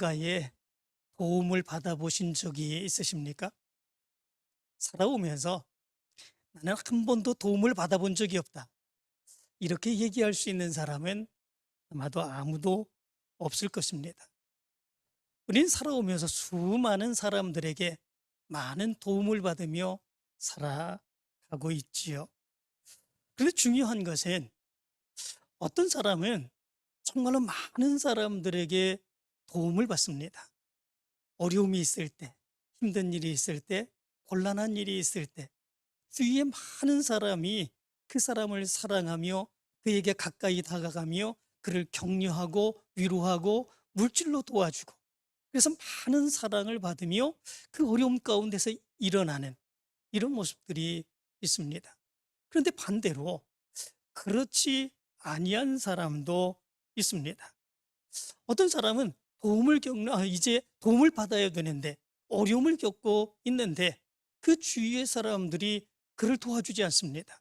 누군가의 도움을 받아보신 적이 있으십니까? 살아오면서 나는 한 번도 도움을 받아본 적이 없다. 이렇게 얘기할 수 있는 사람은 아마도 아무도 없을 것입니다. 우린 살아오면서 수많은 사람들에게 많은 도움을 받으며 살아가고 있지요. 그런데 중요한 것은 어떤 사람은 정말로 많은 사람들에게 도움을 받습니다. 어려움이 있을 때, 힘든 일이 있을 때, 곤란한 일이 있을 때, 주위에 많은 사람이 그 사람을 사랑하며 그에게 가까이 다가가며 그를 격려하고 위로하고 물질로 도와주고, 그래서 많은 사랑을 받으며 그 어려움 가운데서 일어나는 이런 모습들이 있습니다. 그런데 반대로 그렇지 아니한 사람도 있습니다. 어떤 사람은 이제 도움을 받아야 되는데 어려움을 겪고 있는데 그 주위의 사람들이 그를 도와주지 않습니다.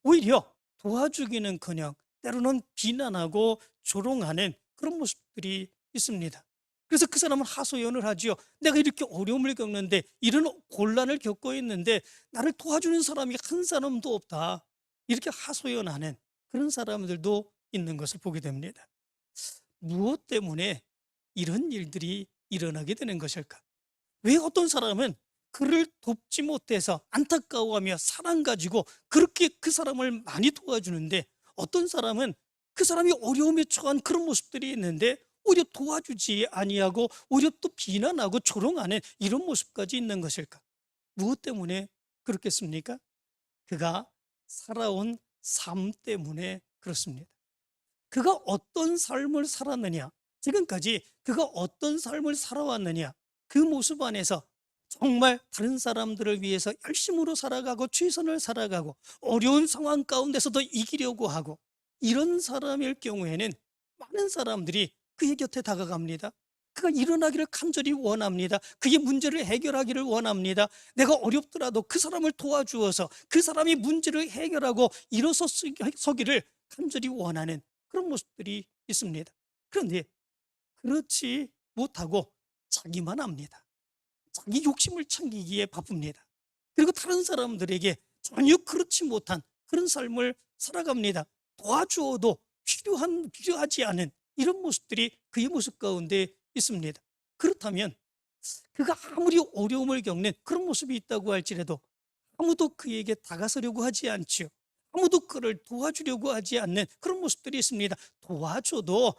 오히려 도와주기는커녕 때로는 비난하고 조롱하는 그런 모습들이 있습니다. 그래서 그 사람은 하소연을 하지요. 내가 이렇게 어려움을 겪는데, 이런 곤란을 겪고 있는데 나를 도와주는 사람이 한 사람도 없다, 이렇게 하소연하는 그런 사람들도 있는 것을 보게 됩니다. 무엇 때문에 이런 일들이 일어나게 되는 것일까? 왜 어떤 사람은 그를 돕지 못해서 안타까워하며 사랑 가지고 그렇게 그 사람을 많이 도와주는데, 어떤 사람은 그 사람이 어려움에 처한 그런 모습들이 있는데 오히려 도와주지 아니하고 오히려 또 비난하고 조롱하는 이런 모습까지 있는 것일까? 무엇 때문에 그렇겠습니까? 그가 살아온 삶 때문에 그렇습니다. 그가 어떤 삶을 살았느냐, 지금까지 그가 어떤 삶을 살아왔느냐, 그 모습 안에서 정말 다른 사람들을 위해서 열심으로 살아가고 최선을 살아가고 어려운 상황 가운데서도 이기려고 하고, 이런 사람일 경우에는 많은 사람들이 그의 곁에 다가갑니다. 그가 일어나기를 간절히 원합니다. 그의 문제를 해결하기를 원합니다. 내가 어렵더라도 그 사람을 도와주어서 그 사람이 문제를 해결하고 일어서기를 간절히 원하는 그런 모습들이 있습니다. 그런데 그렇지 못하고 자기만 합니다. 자기 욕심을 챙기기에 바쁩니다. 그리고 다른 사람들에게 전혀 그렇지 못한 그런 삶을 살아갑니다. 도와주어도 필요하지 않은 이런 모습들이 그의 모습 가운데 있습니다. 그렇다면 그가 아무리 어려움을 겪는 그런 모습이 있다고 할지라도 아무도 그에게 다가서려고 하지 않지요. 아무도 그를 도와주려고 하지 않는 그런 모습들이 있습니다. 도와줘도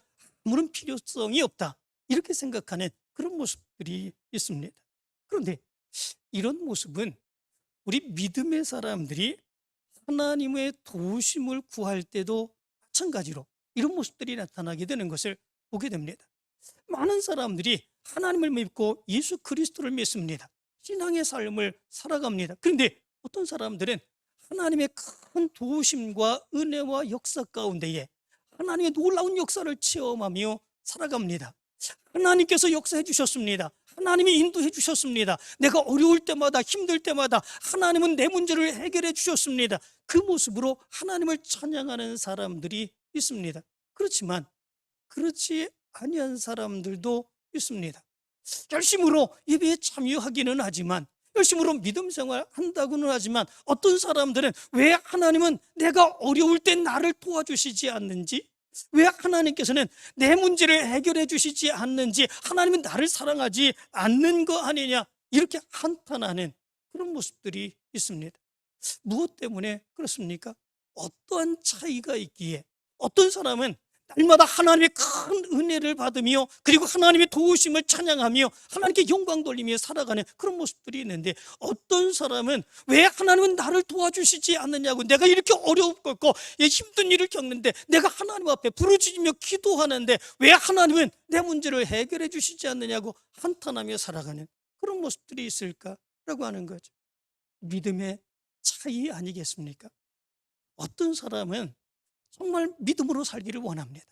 아무런 필요성이 없다, 이렇게 생각하는 그런 모습들이 있습니다. 그런데 이런 모습은 우리 믿음의 사람들이 하나님의 도우심을 구할 때도 마찬가지로 이런 모습들이 나타나게 되는 것을 보게 됩니다. 많은 사람들이 하나님을 믿고 예수 그리스도를 믿습니다. 신앙의 삶을 살아갑니다. 그런데 어떤 사람들은 하나님의 큰 도우심과 은혜와 역사 가운데에 하나님의 놀라운 역사를 체험하며 살아갑니다. 하나님께서 역사해 주셨습니다. 하나님이 인도해 주셨습니다. 내가 어려울 때마다, 힘들 때마다 하나님은 내 문제를 해결해 주셨습니다. 그 모습으로 하나님을 찬양하는 사람들이 있습니다. 그렇지만 그렇지 아니한 사람들도 있습니다. 열심으로 예배에 참여하기는 하지만, 열심으로 믿음 생활 한다고는 하지만, 어떤 사람들은 왜 하나님은 내가 어려울 때 나를 도와주시지 않는지, 왜 하나님께서는 내 문제를 해결해 주시지 않는지, 하나님은 나를 사랑하지 않는 거 아니냐, 이렇게 한탄하는 그런 모습들이 있습니다. 무엇 때문에 그렇습니까? 어떠한 차이가 있기에 어떤 사람은 날마다 하나님의 큰 은혜를 받으며 그리고 하나님의 도우심을 찬양하며 하나님께 영광 돌리며 살아가는 그런 모습들이 있는데, 어떤 사람은 왜 하나님은 나를 도와주시지 않느냐고, 내가 이렇게 어려움 겪고 힘든 일을 겪는데 내가 하나님 앞에 부르짖으며 기도하는데 왜 하나님은 내 문제를 해결해 주시지 않느냐고 한탄하며 살아가는 그런 모습들이 있을까라고 하는 거죠. 믿음의 차이 아니겠습니까? 어떤 사람은 정말 믿음으로 살기를 원합니다.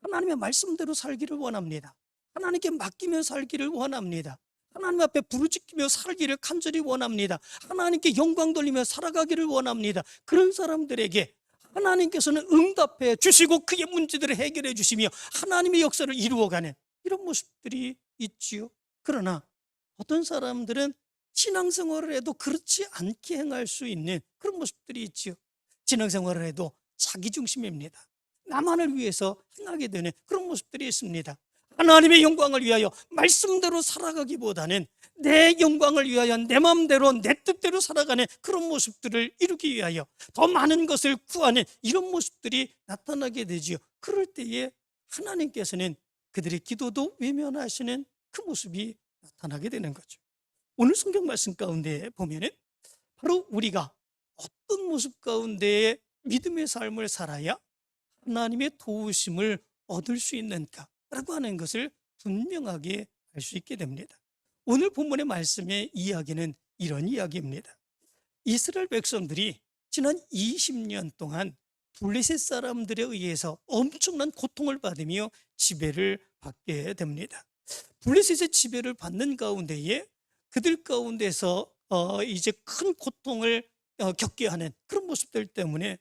하나님의 말씀대로 살기를 원합니다. 하나님께 맡기며 살기를 원합니다. 하나님 앞에 부르짖기며 살기를 간절히 원합니다. 하나님께 영광 돌리며 살아가기를 원합니다. 그런 사람들에게 하나님께서는 응답해 주시고 그의 문제들을 해결해 주시며 하나님의 역사를 이루어가는 이런 모습들이 있지요. 그러나 어떤 사람들은 신앙생활을 해도 그렇지 않게 행할 수 있는 그런 모습들이 있지요. 신앙생활을 해도 자기중심입니다. 나만을 위해서 행하게 되는 그런 모습들이 있습니다. 하나님의 영광을 위하여 말씀대로 살아가기보다는 내 영광을 위하여 내 마음대로 내 뜻대로 살아가는 그런 모습들을 이루기 위하여 더 많은 것을 구하는 이런 모습들이 나타나게 되지요. 그럴 때에 하나님께서는 그들의 기도도 외면하시는 그 모습이 나타나게 되는 거죠. 오늘 성경 말씀 가운데 보면은 바로 우리가 어떤 모습 가운데 믿음의 삶을 살아야 하나님의 도우심을 얻을 수 있는가라고 하는 것을 분명하게 알 수 있게 됩니다. 오늘 본문의 말씀의 이야기는 이런 이야기입니다. 이스라엘 백성들이 지난 20년 동안 블레셋 사람들에 의해서 엄청난 고통을 받으며 지배를 받게 됩니다. 블레셋의 지배를 받는 가운데에 그들 가운데서 이제 큰 고통을 겪게 하는 그런 모습들 때문에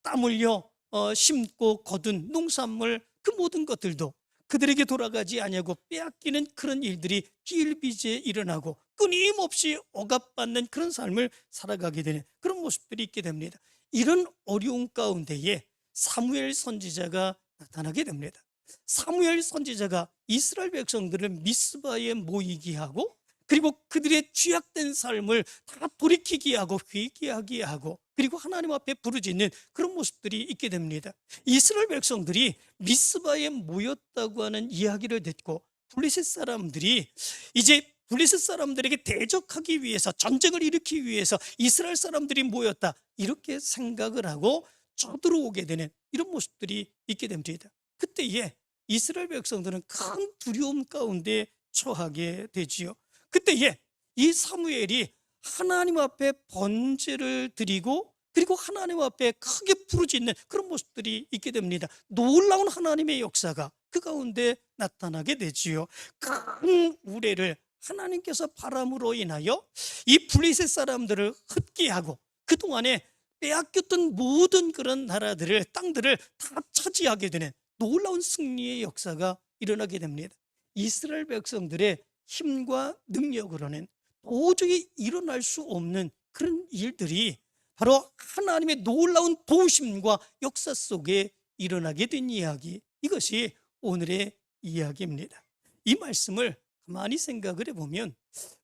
땀 흘려 심고 거둔 농산물 그 모든 것들도 그들에게 돌아가지 아니하고 빼앗기는 그런 일들이 비일비재에 일어나고 끊임없이 억압받는 그런 삶을 살아가게 되는 그런 모습들이 있게 됩니다. 이런 어려운 가운데에 사무엘 선지자가 나타나게 됩니다. 사무엘 선지자가 이스라엘 백성들을 미스바에 모이게 하고 그리고 그들의 죄악된 삶을 다 돌이키게 하고 회개하게 하고 그리고 하나님 앞에 부르짖는 그런 모습들이 있게 됩니다. 이스라엘 백성들이 미스바에 모였다고 하는 이야기를 듣고 블레셋 사람들이 이제 블레셋 사람들에게 대적하기 위해서 전쟁을 일으키기 위해서 이스라엘 사람들이 모였다 이렇게 생각을 하고 쳐들어오게 되는 이런 모습들이 있게 됩니다. 그때에 이스라엘 백성들은 큰 두려움 가운데 처하게 되지요. 그때에 이 사무엘이 하나님 앞에 번제를 드리고 그리고 하나님 앞에 크게 부르짖는 그런 모습들이 있게 됩니다. 놀라운 하나님의 역사가 그 가운데 나타나게 되지요. 큰 우레를 하나님께서 바람으로 인하여 이 블레셋 사람들을 흩게 하고 그동안에 빼앗겼던 모든 그런 나라들을 땅들을 다 차지하게 되는 놀라운 승리의 역사가 일어나게 됩니다. 이스라엘 백성들의 힘과 능력으로는 도저히 일어날 수 없는 그런 일들이 바로 하나님의 놀라운 도우심과 역사 속에 일어나게 된 이야기, 이것이 오늘의 이야기입니다. 이 말씀을 가만히 생각을 해보면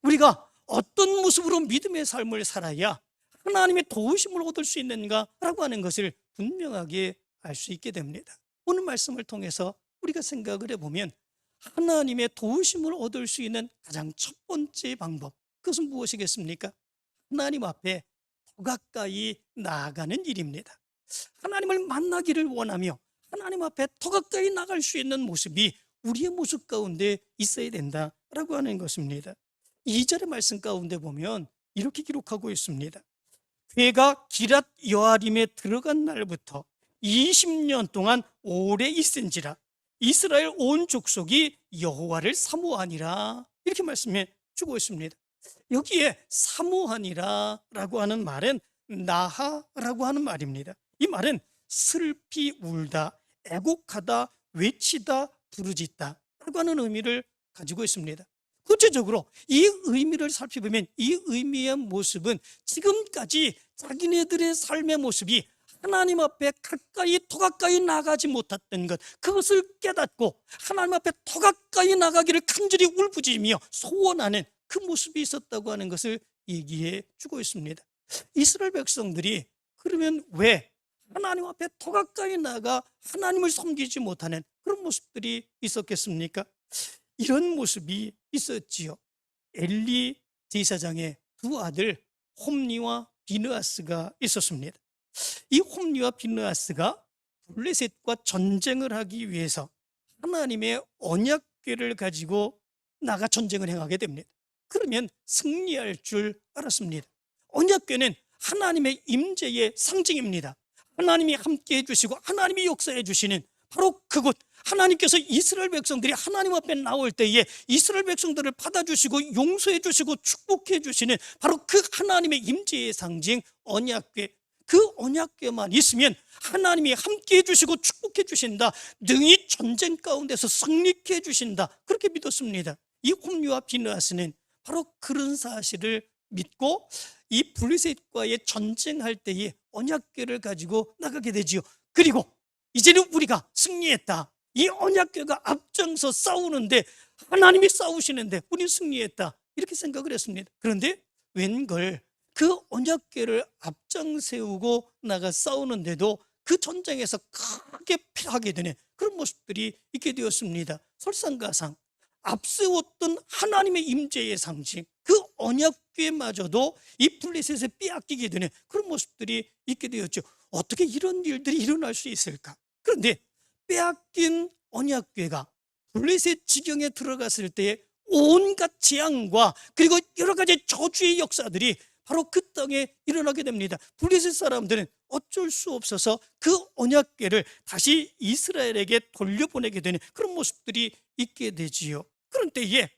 우리가 어떤 모습으로 믿음의 삶을 살아야 하나님의 도우심을 얻을 수 있는가라고 하는 것을 분명하게 알 수 있게 됩니다. 오늘 말씀을 통해서 우리가 생각을 해보면 하나님의 도우심을 얻을 수 있는 가장 첫 번째 방법, 그것은 무엇이겠습니까? 하나님 앞에 더 가까이 나아가는 일입니다. 하나님을 만나기를 원하며 하나님 앞에 더 가까이 나갈 수 있는 모습이 우리의 모습 가운데 있어야 된다라고 하는 것입니다. 2절의 말씀 가운데 보면 이렇게 기록하고 있습니다. 그가 기랏 여아림에 들어간 날부터 20년 동안 오래 있은지라 이스라엘 온 족속이 여호와를 사모하니라, 이렇게 말씀해 주고 있습니다. 여기에 사모하니라 라고 하는 말은 나하라고 하는 말입니다. 이 말은 슬피 울다, 애곡하다, 외치다, 부르짖다 라고 하는 의미를 가지고 있습니다. 구체적으로 이 의미를 살펴보면 이 의미의 모습은 지금까지 자기네들의 삶의 모습이 하나님 앞에 가까이 더 가까이 나가지 못했던 것, 그것을 깨닫고 하나님 앞에 더 가까이 나가기를 간절히 울부짖으며 소원하는 그 모습이 있었다고 하는 것을 얘기해 주고 있습니다. 이스라엘 백성들이 그러면 왜 하나님 앞에 더 가까이 나가 하나님을 섬기지 못하는 그런 모습들이 있었겠습니까? 이런 모습이 있었지요. 엘리 제사장의 두 아들 홈리와 비느하스가 있었습니다. 이 홈리와 비느하스가 블레셋과 전쟁을 하기 위해서 하나님의 언약궤를 가지고 나가 전쟁을 행하게 됩니다. 그러면 승리할 줄 알았습니다. 언약궤는 하나님의 임재의 상징입니다. 하나님이 함께해 주시고 하나님이 역사해 주시는 바로 그곳, 하나님께서 이스라엘 백성들이 하나님 앞에 나올 때에 이스라엘 백성들을 받아주시고 용서해 주시고 축복해 주시는 바로 그 하나님의 임재의 상징 언약궤, 그 언약궤만 있으면 하나님이 함께해 주시고 축복해 주신다, 능히 전쟁 가운데서 승리케 해 주신다, 그렇게 믿었습니다. 이 홈리와 비느하스는 바로 그런 사실을 믿고 이 블레셋과의 전쟁할 때에 언약궤를 가지고 나가게 되지요. 그리고 이제는 우리가 승리했다, 이 언약궤가 앞장서 싸우는데, 하나님이 싸우시는데 우리 승리했다, 이렇게 생각을 했습니다. 그런데 웬걸 그 언약궤를 앞장 세우고 나가 싸우는데도 그 전쟁에서 크게 패하게 되는 그런 모습들이 있게 되었습니다. 설상가상 앞세웠던 하나님의 임재의 상징, 그 언약궤마저도 이 블레셋에 빼앗기게 되는 그런 모습들이 있게 되었죠. 어떻게 이런 일들이 일어날 수 있을까? 그런데 빼앗긴 언약궤가 블레셋 지경에 들어갔을 때 온갖 재앙과 그리고 여러 가지 저주의 역사들이 바로 그 땅에 일어나게 됩니다. 블레셋 사람들은 어쩔 수 없어서 그 언약궤를 다시 이스라엘에게 돌려보내게 되는 그런 모습들이 있게 되지요. 그런 때에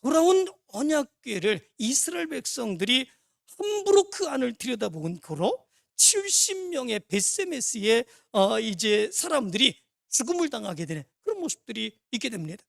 돌아온 언약궤를 이스라엘 백성들이 함부로 그 안을 들여다본 거로 70명의 베세메스의 이제 사람들이 죽음을 당하게 되는 그런 모습들이 있게 됩니다.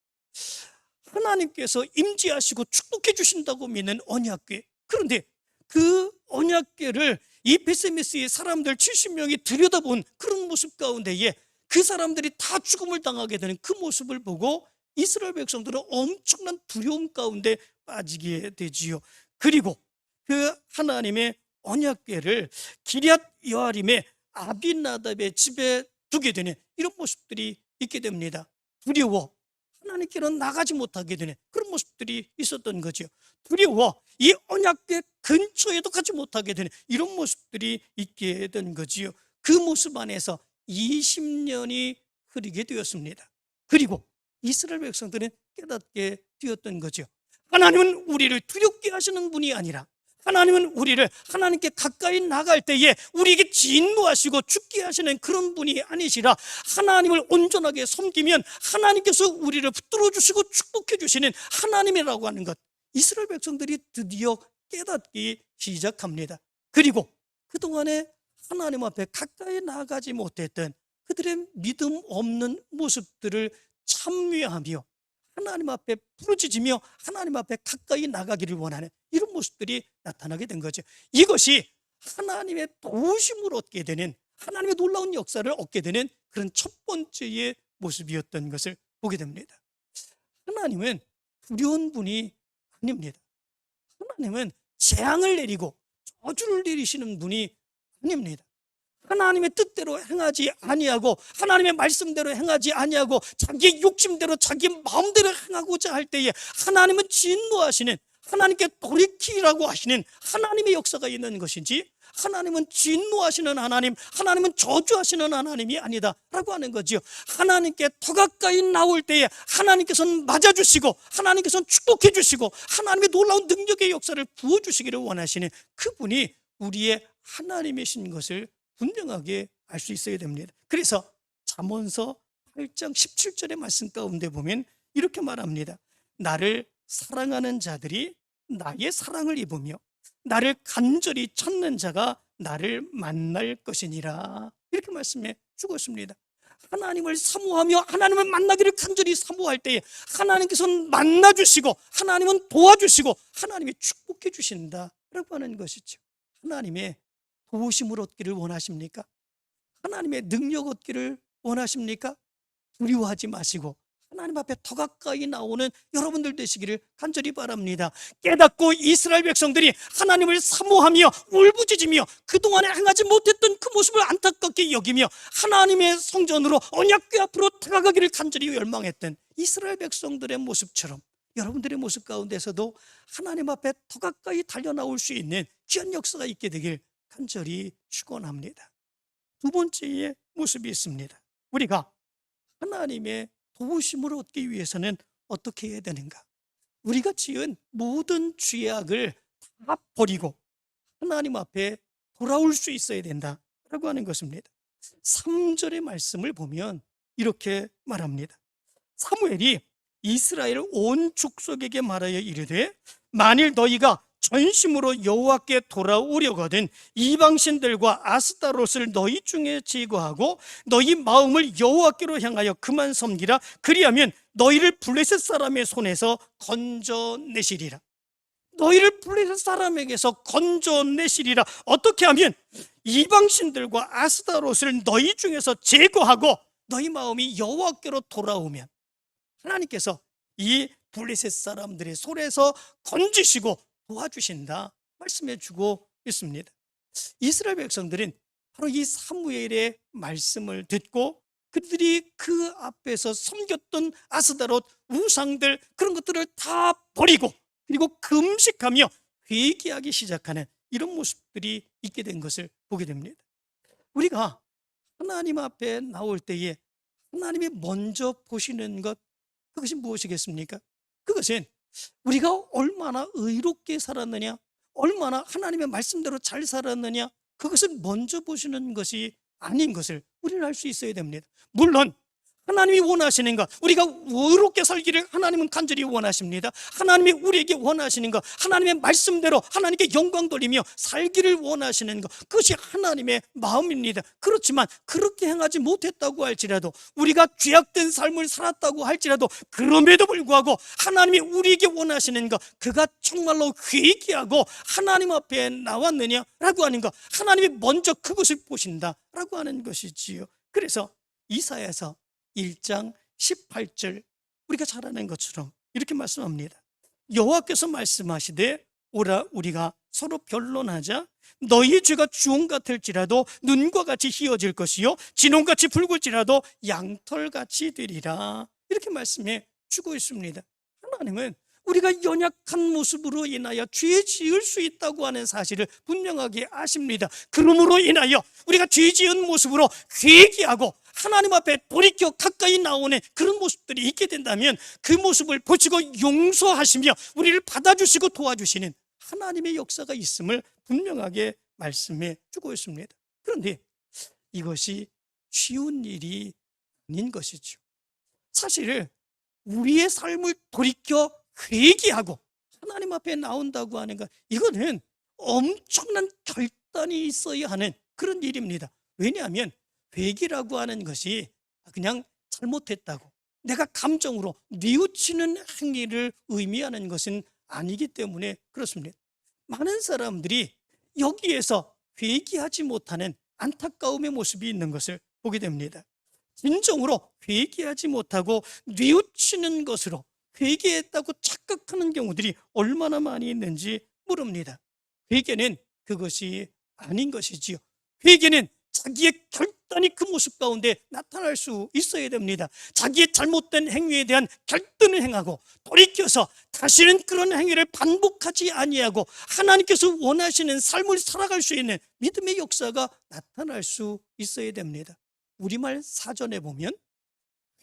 하나님께서 임재하시고 축복해 주신다고 믿는 언약궤, 그런데 그 언약궤를 이 베세메스의 사람들 70명이 들여다본 그런 모습 가운데에 그 사람들이 다 죽음을 당하게 되는 그 모습을 보고 이스라엘 백성들은 엄청난 두려움 가운데 빠지게 되지요. 그리고 그 하나님의 언약궤를 기럇 여아림의 아비나답의 집에 두게 되는 이런 모습들이 있게 됩니다. 두려워 하나님께로 나가지 못하게 되는 그런 모습들이 있었던 거죠. 두려워 이 언약궤 근처에도 가지 못하게 되는 이런 모습들이 있게 된 거지요. 그 모습 안에서 20년이 흐르게 되었습니다. 그리고 이스라엘 백성들은 깨닫게 되었던 거죠. 하나님은 우리를 두렵게 하시는 분이 아니라, 하나님은 우리를 하나님께 가까이 나갈 때에 우리에게 진노하시고 죽게 하시는 그런 분이 아니시라, 하나님을 온전하게 섬기면 하나님께서 우리를 붙들어 주시고 축복해 주시는 하나님이라고 하는 것, 이스라엘 백성들이 드디어 깨닫기 시작합니다. 그리고 그동안에 하나님 앞에 가까이 나가지 못했던 그들의 믿음 없는 모습들을 참회하며 하나님 앞에 부르짖으며 하나님 앞에 가까이 나가기를 원하는 이런 모습들이 나타나게 된 거죠. 이것이 하나님의 도우심을 얻게 되는, 하나님의 놀라운 역사를 얻게 되는 그런 첫 번째의 모습이었던 것을 보게 됩니다. 하나님은 두려운 분이 아닙니다. 하나님은 재앙을 내리고 저주를 내리시는 분이 아닙니다. 하나님의 뜻대로 행하지 아니하고 하나님의 말씀대로 행하지 아니하고 자기의 욕심대로 자기 마음대로 행하고자 할 때에 하나님은 진노하시는, 하나님께 돌이키라고 하시는 하나님의 역사가 있는 것이지, 하나님은 진노하시는 하나님, 하나님은 저주하시는 하나님이 아니다 라고 하는 거죠. 하나님께 더 가까이 나올 때에 하나님께서는 맞아주시고 하나님께서는 축복해 주시고 하나님의 놀라운 능력의 역사를 부어주시기를 원하시는 그분이 우리의 하나님이신 것을 분명하게 알 수 있어야 됩니다. 그래서 잠언서 8장 17절의 말씀 가운데 보면 이렇게 말합니다. 나를 사랑하는 자들이 나의 사랑을 입으며 나를 간절히 찾는 자가 나를 만날 것이니라, 이렇게 말씀해 주었습니다. 하나님을 사모하며 하나님을 만나기를 간절히 사모할 때에 하나님께서는 만나주시고 하나님은 도와주시고 하나님이 축복해 주신다라고 하는 것이죠. 하나님의 도우심을 얻기를 원하십니까? 하나님의 능력 얻기를 원하십니까? 두려워하지 마시고 하나님 앞에 더 가까이 나오는 여러분들 되시기를 간절히 바랍니다. 깨닫고 이스라엘 백성들이 하나님을 사모하며 울부짖으며 그동안에 행하지 못했던 그 모습을 안타깝게 여기며 하나님의 성전으로 언약궤 앞으로 다가가기를 간절히 열망했던 이스라엘 백성들의 모습처럼 여러분들의 모습 가운데서도 하나님 앞에 더 가까이 달려나올 수 있는 귀한 역사가 있게 되길 간절히 축원합니다. 두 번째의 모습이 있습니다. 우리가 하나님의 도우심을 얻기 위해서는 어떻게 해야 되는가? 우리가 지은 모든 죄악을 다 버리고 하나님 앞에 돌아올 수 있어야 된다라고 하는 것입니다. 3절의 말씀을 보면 이렇게 말합니다. 사무엘이 이스라엘 온 족속에게 말하여 이르되 만일 너희가 전심으로 여호와께 돌아오려거든 이방신들과 아스타롯을 너희 중에 제거하고 너희 마음을 여호와께로 향하여 그만 섬기라. 그리하면 너희를 블레셋 사람의 손에서 건져내시리라. 너희를 블레셋 사람에게서 건져내시리라. 어떻게 하면? 이방신들과 아스타롯을 너희 중에서 제거하고 너희 마음이 여호와께로 돌아오면 하나님께서 이 블레셋 사람들의 손에서 건지시고 도와주신다 말씀해 주고 있습니다. 이스라엘 백성들은 바로 이 사무엘의 말씀을 듣고 그들이 그 앞에서 섬겼던 아스타롯 우상들 그런 것들을 다 버리고 그리고 금식하며 회개하기 시작하는 이런 모습들이 있게 된 것을 보게 됩니다. 우리가 하나님 앞에 나올 때에 하나님이 먼저 보시는 것, 그것이 무엇이겠습니까? 그것은 우리가 얼마나 의롭게 살았느냐, 얼마나 하나님의 말씀대로 잘 살았느냐, 그것을 먼저 보시는 것이 아닌 것을 우리는 알 수 있어야 됩니다. 물론 하나님이 원하시는 것, 우리가 의롭게 살기를 하나님은 간절히 원하십니다. 하나님이 우리에게 원하시는 것, 하나님의 말씀대로 하나님께 영광 돌리며 살기를 원하시는 것, 그것이 하나님의 마음입니다. 그렇지만 그렇게 행하지 못했다고 할지라도, 우리가 죄악된 삶을 살았다고 할지라도, 그럼에도 불구하고 하나님이 우리에게 원하시는 것, 그가 정말로 회개하고 하나님 앞에 나왔느냐라고 하는 것, 하나님이 먼저 그것을 보신다라고 하는 것이지요. 그래서 이사야서 1장 18절 우리가 잘 아는 것처럼 이렇게 말씀합니다. 여호와께서 말씀하시되 오라 우리가 서로 변론하자. 너희 죄가 주홍 같을지라도 눈과 같이 희어질 것이요 진홍같이 붉을지라도 양털같이 되리라. 이렇게 말씀해 주고 있습니다. 하나님은 우리가 연약한 모습으로 인하여 죄 지을 수 있다고 하는 사실을 분명하게 아십니다. 그러므로 인하여 우리가 죄 지은 모습으로 회개하고 하나님 앞에 돌이켜 가까이 나오는 그런 모습들이 있게 된다면 그 모습을 보시고 용서하시며 우리를 받아주시고 도와주시는 하나님의 역사가 있음을 분명하게 말씀해 주고 있습니다. 그런데 이것이 쉬운 일이 아닌 것이죠. 사실 우리의 삶을 돌이켜 회개하고 하나님 앞에 나온다고 하는 것, 이거는 엄청난 결단이 있어야 하는 그런 일입니다. 왜냐하면 회개라고 하는 것이 그냥 잘못했다고 내가 감정으로 뉘우치는 행위를 의미하는 것은 아니기 때문에 그렇습니다. 많은 사람들이 여기에서 회개하지 못하는 안타까움의 모습이 있는 것을 보게 됩니다. 진정으로 회개하지 못하고 뉘우치는 것으로 회개했다고 착각하는 경우들이 얼마나 많이 있는지 모릅니다. 회개는 그것이 아닌 것이지요. 회개는 자기의 결단이 그 모습 가운데 나타날 수 있어야 됩니다. 자기의 잘못된 행위에 대한 결단을 행하고 돌이켜서 다시는 그런 행위를 반복하지 아니하고 하나님께서 원하시는 삶을 살아갈 수 있는 믿음의 역사가 나타날 수 있어야 됩니다. 우리말 사전에 보면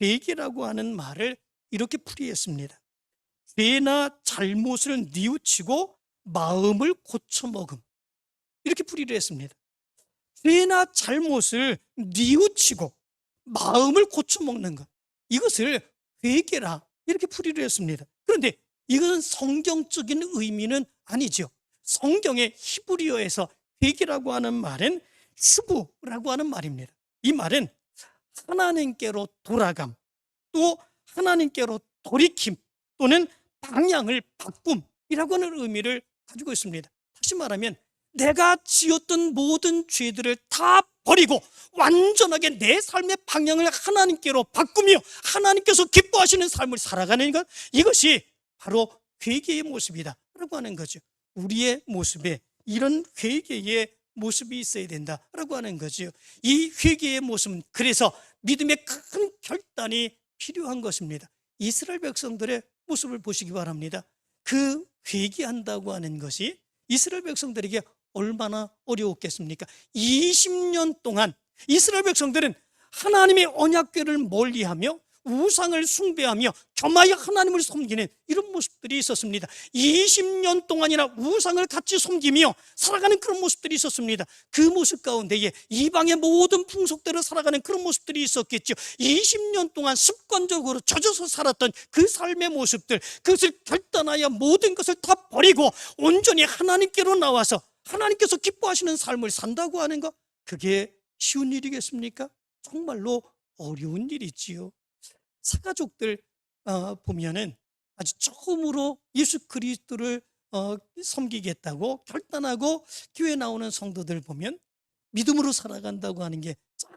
회개라고 하는 말을 이렇게 풀이했습니다. 죄나 잘못을 뉘우치고 마음을 고쳐먹음, 이렇게 풀이를 했습니다. 죄나 잘못을 뉘우치고 마음을 고쳐먹는 것, 이것을 회개라 이렇게 풀이를 했습니다. 그런데 이것은 성경적인 의미는 아니죠. 성경의 히브리어에서 회개라고 하는 말은 슈브라고 하는 말입니다. 이 말은 하나님께로 돌아감, 또 하나님께로 돌이킴, 또는 방향을 바꿈이라고 하는 의미를 가지고 있습니다. 다시 말하면 내가 지었던 모든 죄들을 다 버리고 완전하게 내 삶의 방향을 하나님께로 바꾸며 하나님께서 기뻐하시는 삶을 살아가는 것, 이것이 바로 회개의 모습이다 라고 하는 거죠. 우리의 모습에 이런 회개의 모습이 있어야 된다라고 하는 거죠. 이 회개의 모습은 그래서 믿음의 큰 결단이 필요한 것입니다. 이스라엘 백성들의 모습을 보시기 바랍니다. 그 회개한다고 하는 것이 이스라엘 백성들에게 얼마나 어려웠겠습니까? 20년 동안 이스라엘 백성들은 하나님의 언약궤를 멀리하며 우상을 숭배하며 겸하여 하나님을 섬기는 이런 모습들이 있었습니다. 20년 동안이나 우상을 같이 섬기며 살아가는 그런 모습들이 있었습니다. 그 모습 가운데에 이방의 모든 풍속대로 살아가는 그런 모습들이 있었겠죠. 20년 동안 습관적으로 젖어서 살았던 그 삶의 모습들, 그것을 결단하여 모든 것을 다 버리고 온전히 하나님께로 나와서 하나님께서 기뻐하시는 삶을 산다고 하는 것, 그게 쉬운 일이겠습니까? 정말로 어려운 일이지요. 사가족들 보면은 아주 처음으로 예수 그리스도를 섬기겠다고 결단하고 교회 나오는 성도들 보면 믿음으로 살아간다고 하는 게 참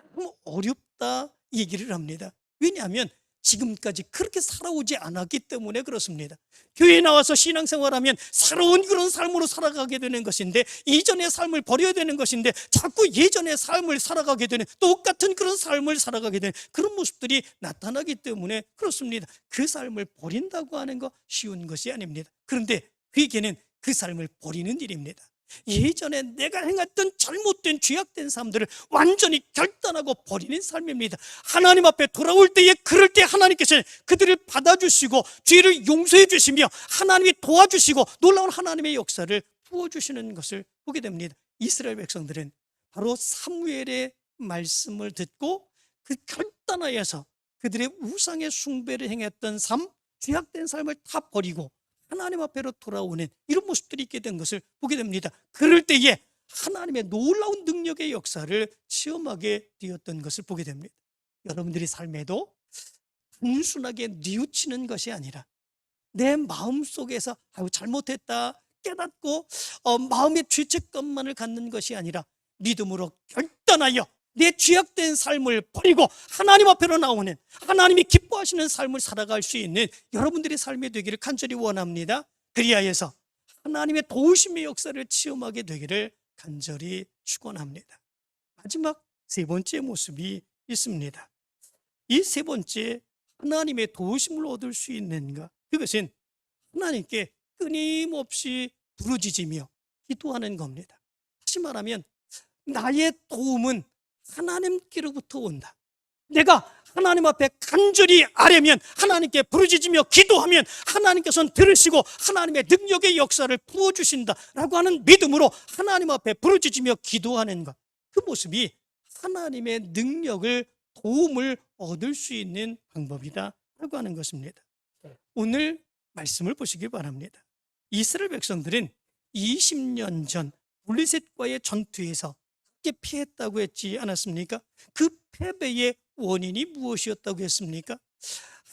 어렵다 얘기를 합니다. 왜냐하면 지금까지 그렇게 살아오지 않았기 때문에 그렇습니다. 교회에 나와서 신앙생활하면 새로운 그런 삶으로 살아가게 되는 것인데, 이전의 삶을 버려야 되는 것인데 자꾸 예전의 삶을 살아가게 되는, 똑같은 그런 삶을 살아가게 되는 그런 모습들이 나타나기 때문에 그렇습니다. 그 삶을 버린다고 하는 거 쉬운 것이 아닙니다. 그런데 그에게는 그 삶을 버리는 일입니다. 예전에 내가 행했던 잘못된 죄악된 삶들을 완전히 결단하고 버리는 삶입니다. 하나님 앞에 돌아올 때에, 그럴 때 하나님께서 그들을 받아주시고 죄를 용서해 주시며 하나님이 도와주시고 놀라운 하나님의 역사를 부어주시는 것을 보게 됩니다. 이스라엘 백성들은 바로 사무엘의 말씀을 듣고 그 결단하여서 그들의 우상의 숭배를 행했던 삶, 죄악된 삶을 다 버리고 하나님 앞에로 돌아오는 이런 모습들이 있게 된 것을 보게 됩니다. 그럴 때에 하나님의 놀라운 능력의 역사를 체험하게 되었던 것을 보게 됩니다. 여러분들의 삶에도 단순하게 뉘우치는 것이 아니라 내 마음속에서 잘못했다 깨닫고 마음의 죄책감만을 갖는 것이 아니라 믿음으로 결단하여 내 죄악된 삶을 버리고 하나님 앞으로 나오는, 하나님이 기뻐하시는 삶을 살아갈 수 있는 여러분들의 삶이 되기를 간절히 원합니다. 그리하여서 하나님의 도우심의 역사를 체험하게 되기를 간절히 축원합니다. 마지막 세 번째 모습이 있습니다. 이 세 번째, 하나님의 도우심을 얻을 수 있는가, 그것은 하나님께 끊임없이 부르짖으며 기도하는 겁니다. 다시 말하면 나의 도움은 하나님께로부터 온다. 내가 하나님 앞에 간절히 아뢰면, 하나님께 부르짖으며 기도하면 하나님께서는 들으시고 하나님의 능력의 역사를 부어주신다라고 하는 믿음으로 하나님 앞에 부르짖으며 기도하는 것, 그 모습이 하나님의 능력을, 도움을 얻을 수 있는 방법이다라고 하는 것입니다. 오늘 말씀을 보시기 바랍니다. 이스라엘 백성들은 20년 전 블레셋과의 전투에서 크게 피했다고 했지 않았습니까? 그 패배의 원인이 무엇이었다고 했습니까?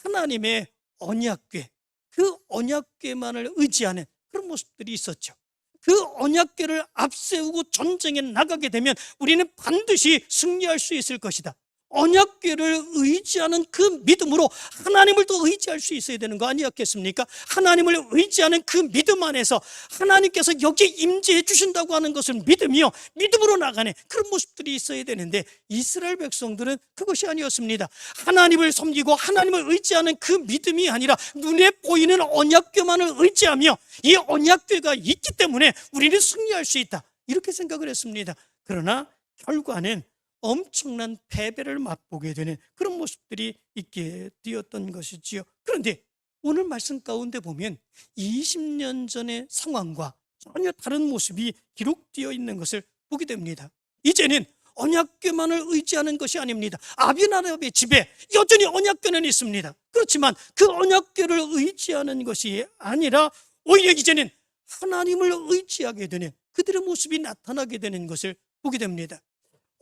하나님의 언약궤, 그 언약궤만을 의지하는 그런 모습들이 있었죠. 그 언약궤를 앞세우고 전쟁에 나가게 되면 우리는 반드시 승리할 수 있을 것이다. 언약궤를 의지하는 그 믿음으로 하나님을 또 의지할 수 있어야 되는 거 아니었겠습니까? 하나님을 의지하는 그 믿음 안에서 하나님께서 여기 임재해 주신다고 하는 것을 믿으며 믿음으로 나가는 그런 모습들이 있어야 되는데, 이스라엘 백성들은 그것이 아니었습니다. 하나님을 섬기고 하나님을 의지하는 그 믿음이 아니라 눈에 보이는 언약궤만을 의지하며 이 언약궤가 있기 때문에 우리는 승리할 수 있다, 이렇게 생각을 했습니다. 그러나 결과는 엄청난 패배를 맛보게 되는 그런 모습들이 있게 되었던 것이지요. 그런데 오늘 말씀 가운데 보면 20년 전의 상황과 전혀 다른 모습이 기록되어 있는 것을 보게 됩니다. 이제는 언약궤만을 의지하는 것이 아닙니다. 아비나답의 집에 여전히 언약궤는 있습니다. 그렇지만 그 언약궤를 의지하는 것이 아니라 오히려 이제는 하나님을 의지하게 되는 그들의 모습이 나타나게 되는 것을 보게 됩니다.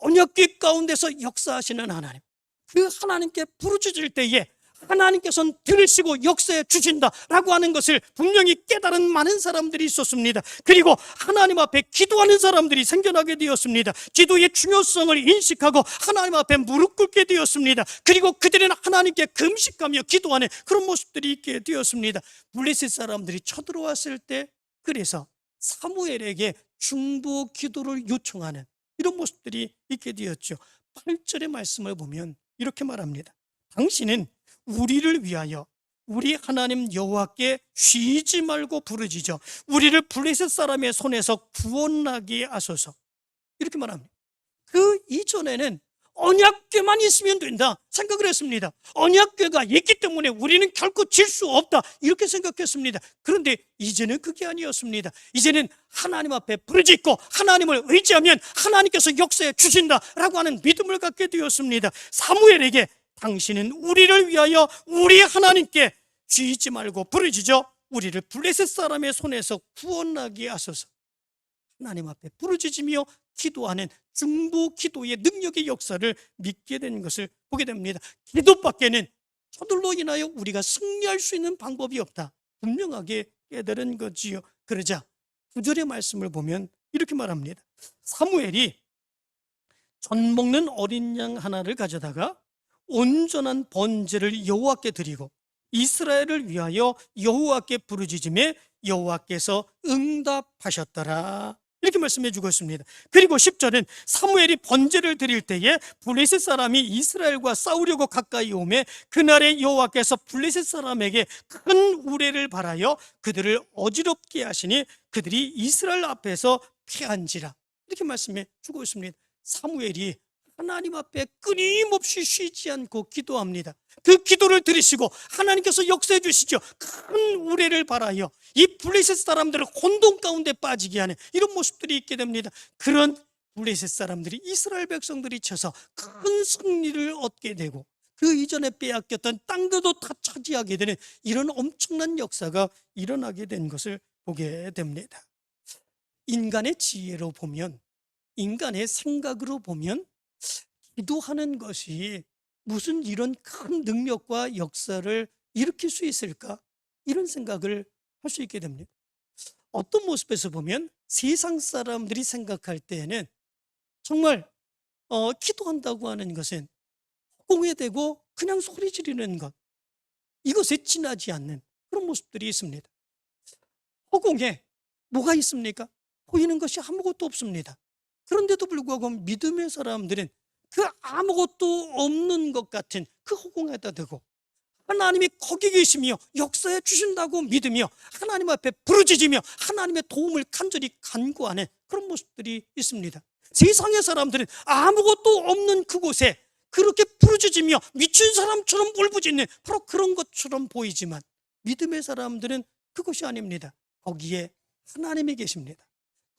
언약궤 가운데서 역사하시는 하나님, 그 하나님께 부르짖을 때에 하나님께서는 들으시고 역사해 주신다라고 하는 것을 분명히 깨달은 많은 사람들이 있었습니다. 그리고 하나님 앞에 기도하는 사람들이 생겨나게 되었습니다. 기도의 중요성을 인식하고 하나님 앞에 무릎 꿇게 되었습니다. 그리고 그들은 하나님께 금식하며 기도하는 그런 모습들이 있게 되었습니다. 블레셋 사람들이 쳐들어왔을 때, 그래서 사무엘에게 중보 기도를 요청하는 이런 모습들이 있게 되었죠. 8절의 말씀을 보면 이렇게 말합니다. 당신은 우리를 위하여 우리 하나님 여호와께 쉬지 말고 부르짖어 우리를 블레셋 사람의 손에서 구원하게 하소서, 이렇게 말합니다. 그 이전에는 언약궤만 있으면 된다 생각을 했습니다. 언약궤가 있기 때문에 우리는 결코 질 수 없다 이렇게 생각했습니다. 그런데 이제는 그게 아니었습니다. 이제는 하나님 앞에 부르짖고 하나님을 의지하면 하나님께서 역사해 주신다라고 하는 믿음을 갖게 되었습니다. 사무엘에게 당신은 우리를 위하여 우리 하나님께 죄 잊지 말고 부르짖어 우리를 블레셋 사람의 손에서 구원하게 하소서. 하나님 앞에 부르짖으며 기도하는 중보 기도의 능력의 역사를 믿게 된 것을 보게 됩니다. 기도밖에는 저들로 인하여 우리가 승리할 수 있는 방법이 없다 분명하게 깨달은 거지요. 그러자 9절의 말씀을 보면 이렇게 말합니다. 사무엘이 전 먹는 어린 양 하나를 가져다가 온전한 번제를 여호와께 드리고 이스라엘을 위하여 여호와께 부르짖음에 여호와께서 응답하셨더라 이렇게 말씀해 주고 있습니다. 그리고 10절은 사무엘이 번제를 드릴 때에 블레셋 사람이 이스라엘과 싸우려고 가까이 오매 그날에 여호와께서 블레셋 사람에게 큰 우레를 발하여 그들을 어지럽게 하시니 그들이 이스라엘 앞에서 패한지라 이렇게 말씀해 주고 있습니다. 사무엘이 하나님 앞에 끊임없이 쉬지 않고 기도합니다. 그 기도를 들으시고 하나님께서 역사해 주시죠. 큰 우레를 발하여 이 블레셋 사람들을 혼돈 가운데 빠지게 하는 이런 모습들이 있게 됩니다. 그런 블레셋 사람들이 이스라엘 백성들이 쳐서 큰 승리를 얻게 되고 그 이전에 빼앗겼던 땅들도 다 차지하게 되는 이런 엄청난 역사가 일어나게 된 것을 보게 됩니다. 인간의 지혜로 보면, 인간의 생각으로 보면 기도하는 것이 무슨 이런 큰 능력과 역사를 일으킬 수 있을까? 이런 생각을 할 수 있게 됩니다. 어떤 모습에서 보면 세상 사람들이 생각할 때에는 정말 기도한다고 하는 것은 공회되고 그냥 소리 지르는 것, 이것에 지나지 않는 그런 모습들이 있습니다. 허공에 뭐가 있습니까? 보이는 것이 아무것도 없습니다. 그런데도 불구하고 믿음의 사람들은 그 아무것도 없는 것 같은 그 허공에다 대고 하나님이 거기 계시며 역사해 주신다고 믿으며 하나님 앞에 부르짖으며 하나님의 도움을 간절히 간구하는 그런 모습들이 있습니다. 세상의 사람들은 아무것도 없는 그곳에 그렇게 부르짖으며 미친 사람처럼 울부짖는 바로 그런 것처럼 보이지만 믿음의 사람들은 그것이 아닙니다. 거기에 하나님이 계십니다.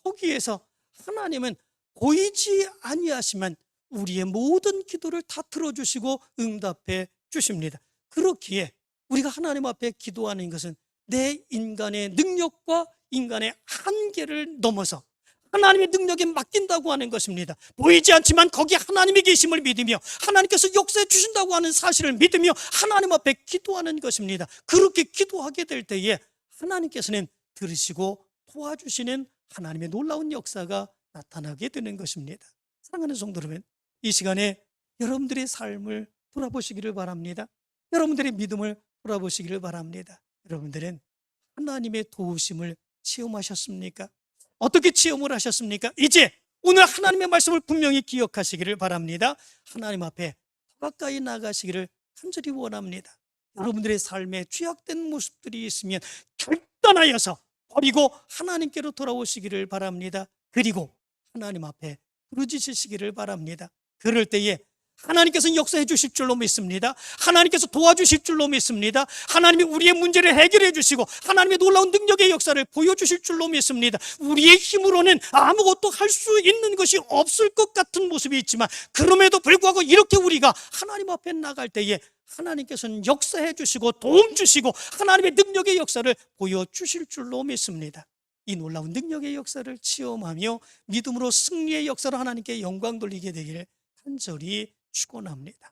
거기에서 하나님은 보이지 아니하시만 우리의 모든 기도를 다 들어주시고 응답해 주십니다. 그렇기에 우리가 하나님 앞에 기도하는 것은 내 인간의 능력과 인간의 한계를 넘어서 하나님의 능력에 맡긴다고 하는 것입니다. 보이지 않지만 거기 하나님이 계심을 믿으며 하나님께서 역사해 주신다고 하는 사실을 믿으며 하나님 앞에 기도하는 것입니다. 그렇게 기도하게 될 때에 하나님께서는 들으시고 도와주시는 하나님의 놀라운 역사가 나타나게 되는 것입니다. 사랑하는 성도 여러분, 이 시간에 여러분들의 삶을 돌아보시기를 바랍니다. 여러분들의 믿음을 돌아보시기를 바랍니다. 여러분들은 하나님의 도우심을 체험하셨습니까? 어떻게 체험을 하셨습니까? 이제 오늘 하나님의 말씀을 분명히 기억하시기를 바랍니다. 하나님 앞에 더 가까이 나가시기를 간절히 원합니다. 여러분들의 삶에 죄악된 모습들이 있으면 결단하여서 버리고 하나님께로 돌아오시기를 바랍니다. 그리고 하나님 앞에 부르짖으시기를 바랍니다. 그럴 때에 하나님께서 역사해 주실 줄로 믿습니다. 하나님께서 도와주실 줄로 믿습니다. 하나님이 우리의 문제를 해결해 주시고 하나님의 놀라운 능력의 역사를 보여주실 줄로 믿습니다. 우리의 힘으로는 아무것도 할 수 있는 것이 없을 것 같은 모습이 있지만 그럼에도 불구하고 이렇게 우리가 하나님 앞에 나갈 때에 하나님께서는 역사해 주시고 도움 주시고 하나님의 능력의 역사를 보여주실 줄로 믿습니다. 이 놀라운 능력의 역사를 체험하며 믿음으로 승리의 역사로 하나님께 영광 돌리게 되기를 간절히 축원합니다.